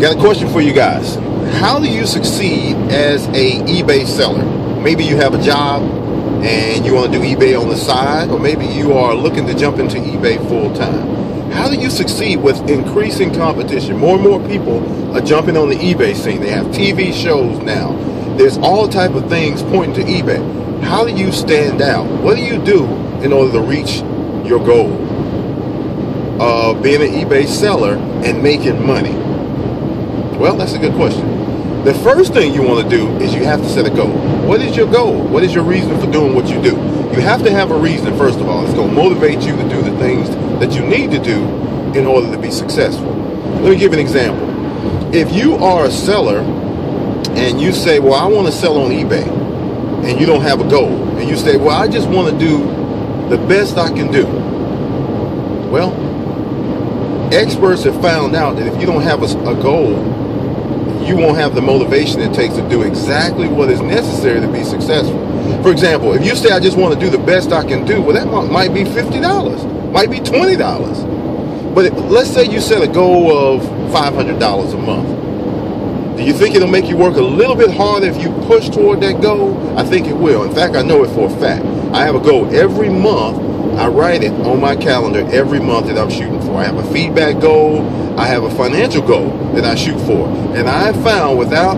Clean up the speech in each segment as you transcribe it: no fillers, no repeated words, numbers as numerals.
got a question for you guys. How do you succeed as a eBay seller? Maybe you have a job and you want to do eBay on the side, or maybe you are looking to jump into eBay full time. How do you succeed with increasing competition? More and more people are jumping on the eBay scene. They have TV shows now. There's all type of things pointing to eBay. How do you stand out? What do you do in order to reach your goal of being an eBay seller and making money? Well, that's a good question. The first thing you want to do is you have to set a goal. What is your goal? What is your reason for doing what you do? You have to have a reason, first of all. It's going to motivate you to do the things that you need to do in order to be successful. Let me give you an example. If you are a seller and you say, well, I want to sell on eBay, and you don't have a goal, and you say, well, I just want to do the best I can do. Well, experts have found out that if you don't have a goal, you won't have the motivation it takes to do exactly what is necessary to be successful. For example, if you say, I just want to do the best I can do, well, that might be $50, might be $20. But let's say you set a goal of $500 a month. Do you think it'll make you work a little bit harder if you push toward that goal? I think it will. In fact, I know it for a fact. I have a goal every month. I write it on my calendar every month that I'm shooting for. I have a feedback goal. I have a financial goal that I shoot for. And I have found without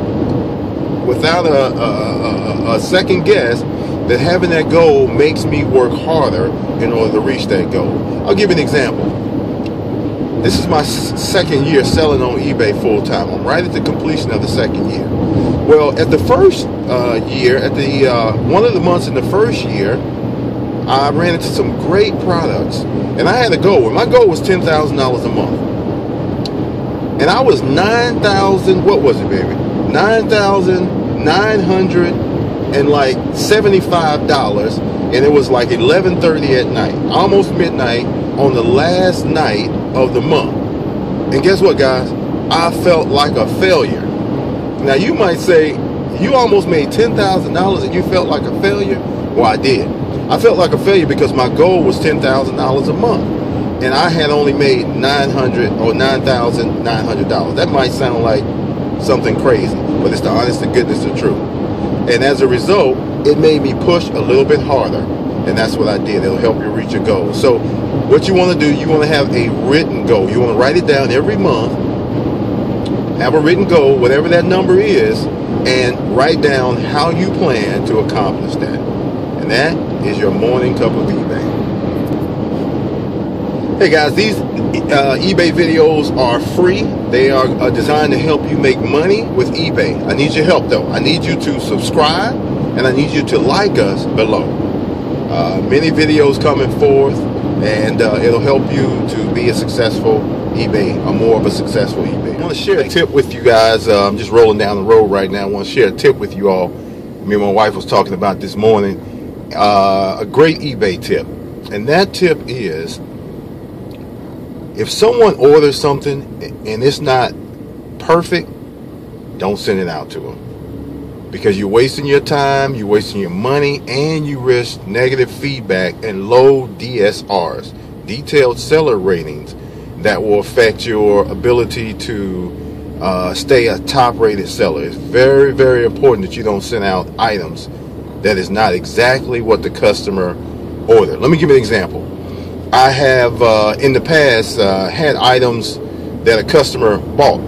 a second guess that having that goal makes me work harder in order to reach that goal. I'll give you an example. This is my second year selling on eBay full time. I'm right at the completion of the second year. Well, at the first year, at the one of the months in the first year, I ran into some great products, and I had a goal. And my goal was $10,000 a month, and I was what was it, baby? $9,975, and it was like 11:30 at night, almost midnight on the last night of the month. And guess what, guys? I felt like a failure. Now you might say, you almost made $10,000 and you felt like a failure? Well, I did. I felt like a failure because my goal was $10,000 a month, and I had only made $9,900. That might sound like something crazy, but it's the honest to goodness the truth. And as a result, it made me push a little bit harder, and that's what I did. It'll help you reach your goal. So what you want to do, you want to have a written goal. You want to write it down every month, have a written goal, whatever that number is, and write down how you plan to accomplish that. And that is your morning cup of eBay. Hey guys, these eBay videos are free. They are designed to help you make money with eBay. I need your help though. I need you to subscribe, and I need you to like us below. Many videos coming forth, and it'll help you to be a successful eBay, or more of a successful eBay. I want to share a tip with you guys. I'm just rolling down the road right now. I want to share a tip with you all. Me and my wife was talking about this morning. A great eBay tip, and that tip is, if someone orders something and it's not perfect, don't send it out to them, because you're wasting your time, you're wasting your money, and you risk negative feedback and low DSRs, detailed seller ratings, that will affect your ability to stay a top rated seller. It's very, very important that you don't send out items that is not exactly what the customer ordered. Let me give you an example. I have in the past had items that a customer bought,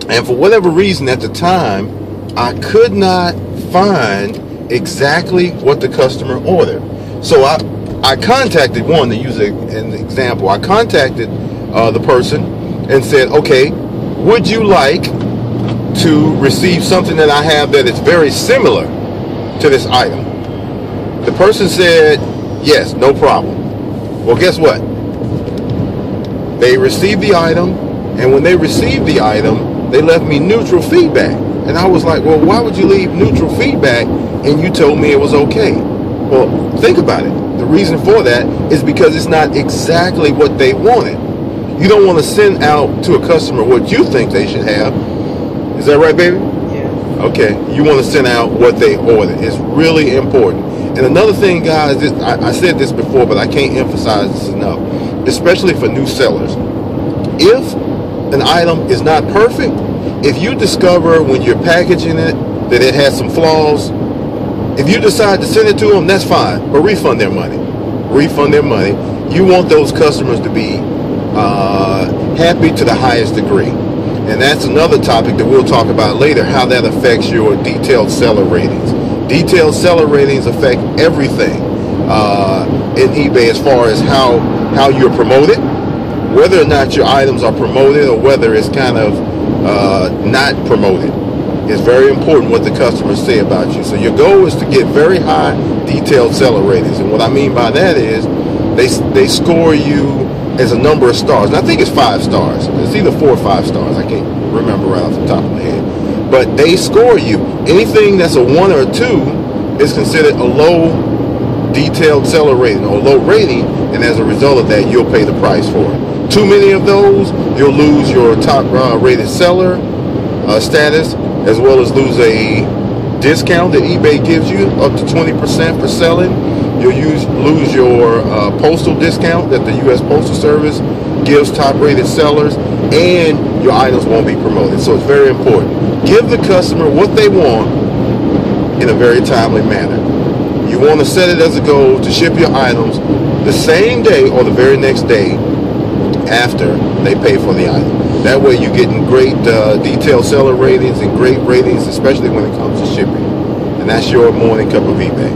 and for whatever reason at the time I could not find exactly what the customer ordered. So I contacted one, to use an example. I contacted the person and said, okay, would you like to receive something that I have that is very similar to this item? The person said, yes, no problem. Well, guess what? They received the item, and when they received the item, they left me neutral feedback. And I was like, well, why would you leave neutral feedback and you told me it was okay? Well, think about it. The reason for that is because it's not exactly what they wanted. You don't want to send out to a customer what you think they should have. Is that right, baby? Yeah. Okay. You want to send out what they ordered. It's really important. And another thing, guys, I said this before, but I can't emphasize this enough, especially for new sellers. If an item is not perfect, if you discover when you're packaging it that it has some flaws, if you decide to send it to them, that's fine, but refund their money. Refund their money. You want those customers to be happy to the highest degree. And that's another topic that we'll talk about later, how that affects your detailed seller ratings. Detailed seller ratings affect everything in eBay as far as how you're promoted, whether or not your items are promoted or whether it's kind of not promoted. It's very important what the customers say about you. So your goal is to get very high detailed seller ratings. And what I mean by that is they score you as a number of stars. And I think it's 5 stars. It's either 4 or 5 stars. I can't remember right off the top of my head. But they score you. Anything that's a 1 or a 2 is considered a low detailed seller rating or low rating. And as a result of that, you'll pay the price for it. Too many of those, you'll lose your top rated seller status, as well as lose a discount that eBay gives you up to 20% for selling. You'll lose your postal discount that the US Postal Service gives top rated sellers, and your items won't be promoted. So it's very important. Give the customer what they want in a very timely manner. You want to set it as a goal to ship your items the same day or the very next day after they pay for the item. That way you're getting great detailed seller ratings and great ratings, especially when it comes to shipping. And that's your morning cup of eBay.